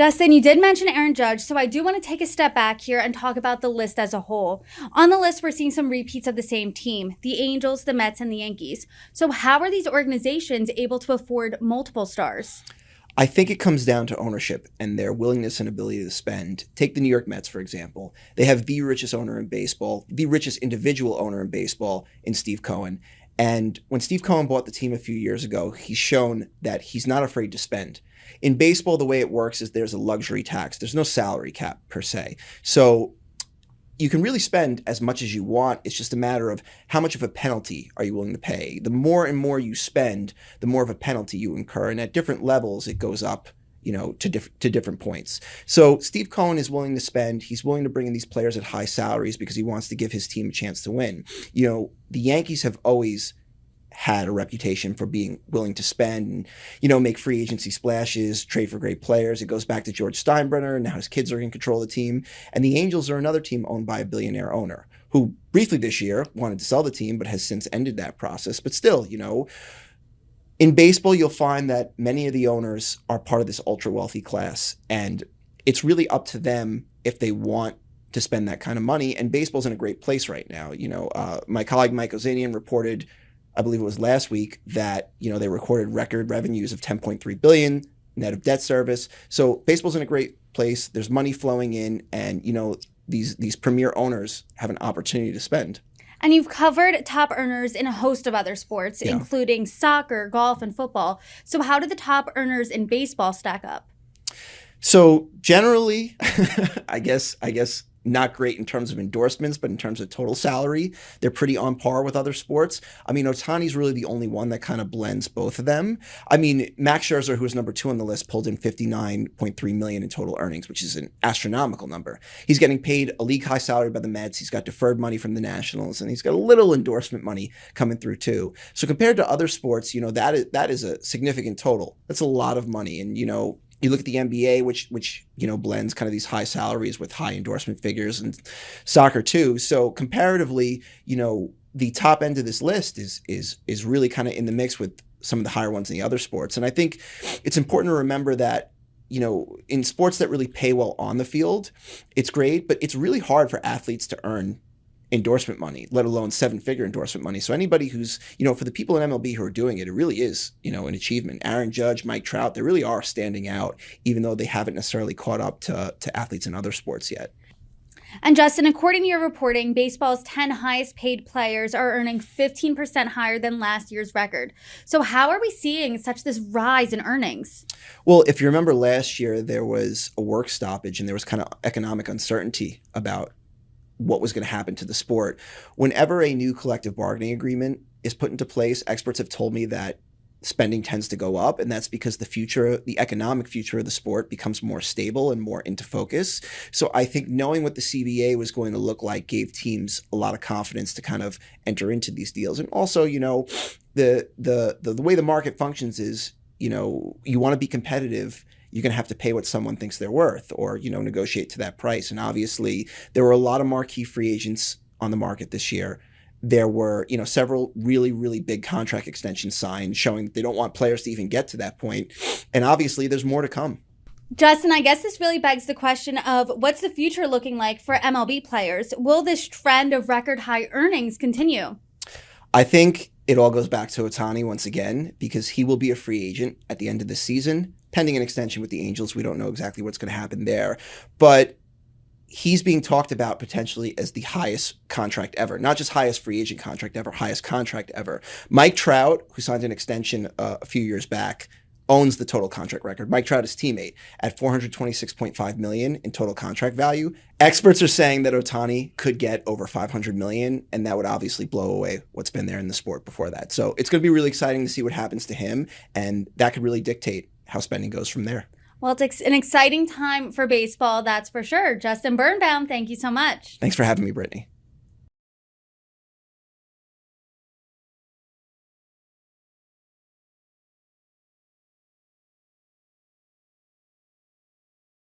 Justin, you did mention Aaron Judge, so I do want to take a step back here and talk about the list as a whole. On the list, we're seeing some repeats of the same team, the Angels, the Mets, and the Yankees. So how are these organizations able to afford multiple stars? I think it comes down to ownership and their willingness and ability to spend. Take the New York Mets, for example. They have the richest owner in baseball, the richest individual owner in baseball in Steve Cohen. And when Steve Cohen bought the team a few years ago, he's shown that he's not afraid to spend. In baseball, the way it works is there's a luxury tax. There's no salary cap per se. So you can really spend as much as you want. It's just a matter of how much of a penalty are you willing to pay. The more and more you spend, the more of a penalty you incur. And at different levels, it goes up, to different points. So Steve Cohen is willing to spend. He's willing to bring in these players at high salaries because he wants to give his team a chance to win. The Yankees have always had a reputation for being willing to spend and, make free agency splashes, trade for great players. It goes back to George Steinbrenner, and now his kids are in control of the team. And the Angels are another team owned by a billionaire owner who briefly this year wanted to sell the team, but has since ended that process. But still, in baseball, you'll find that many of the owners are part of this ultra wealthy class, and it's really up to them if they want to spend that kind of money. And baseball's in a great place right now. My colleague Mike Ozanian reported, I believe it was last week, that they recorded record revenues of $10.3 billion net of debt service. So baseball's in a great place. There's money flowing in, and these premier owners have an opportunity to spend. And you've covered top earners in a host of other sports, including soccer, golf, and football. So how do the top earners in baseball stack up? So generally, I guess not great in terms of endorsements, but in terms of total salary, they're pretty on par with other sports. Ohtani's really the only one that kind of blends both of them. Max Scherzer, who is number 2 on the list, pulled in $59.3 million in total earnings, which is an astronomical number. He's getting paid a league high salary by the Mets. He's got deferred money from the Nationals, and he's got a little endorsement money coming through too. So compared to other sports, that is a significant total. That's a lot of money. And, you look at the NBA, which blends kind of these high salaries with high endorsement figures, and soccer too. So comparatively, the top end of this list is really kind of in the mix with some of the higher ones in the other sports. And I think it's important to remember that, in sports that really pay well on the field, it's great, but it's really hard for athletes to earn endorsement money, let alone 7-figure endorsement money. So anybody who's, for the people in MLB who are doing it, it really is, an achievement. Aaron Judge, Mike Trout, they really are standing out, even though they haven't necessarily caught up to athletes in other sports yet. And Justin, according to your reporting, baseball's 10 highest paid players are earning 15% higher than last year's record. So how are we seeing such this rise in earnings? Well, if you remember last year, there was a work stoppage and there was kind of economic uncertainty about what was going to happen to the sport. Whenever a new collective bargaining agreement is put into place, experts have told me that spending tends to go up, and that's because the economic future of the sport becomes more stable and more into focus. So I think knowing what the CBA was going to look like gave teams a lot of confidence to kind of enter into these deals. And also, the way the market functions is, you want to be competitive. You're going to have to pay what someone thinks they're worth, or, negotiate to that price. And obviously, there were a lot of marquee free agents on the market this year. There were, several really, really big contract extensions signed, showing that they don't want players to even get to that point. And obviously, there's more to come. Justin, I guess this really begs the question of what's the future looking like for MLB players? Will this trend of record high earnings continue? I think it all goes back to Ohtani once again, because he will be a free agent at the end of the season. Pending an extension with the Angels, we don't know exactly what's going to happen there. But he's being talked about potentially as the highest contract ever. Not just highest free agent contract ever, highest contract ever. Mike Trout, who signed an extension a few years back, owns the total contract record. Mike Trout, his teammate, at $426.5 million in total contract value. Experts are saying that Ohtani could get over $500 million, and that would obviously blow away what's been there in the sport before that. So it's going to be really exciting to see what happens to him, and that could really dictate how spending goes from there. Well, it's an exciting time for baseball, that's for sure. Justin Birnbaum, thank you so much. Thanks for having me, Brittany.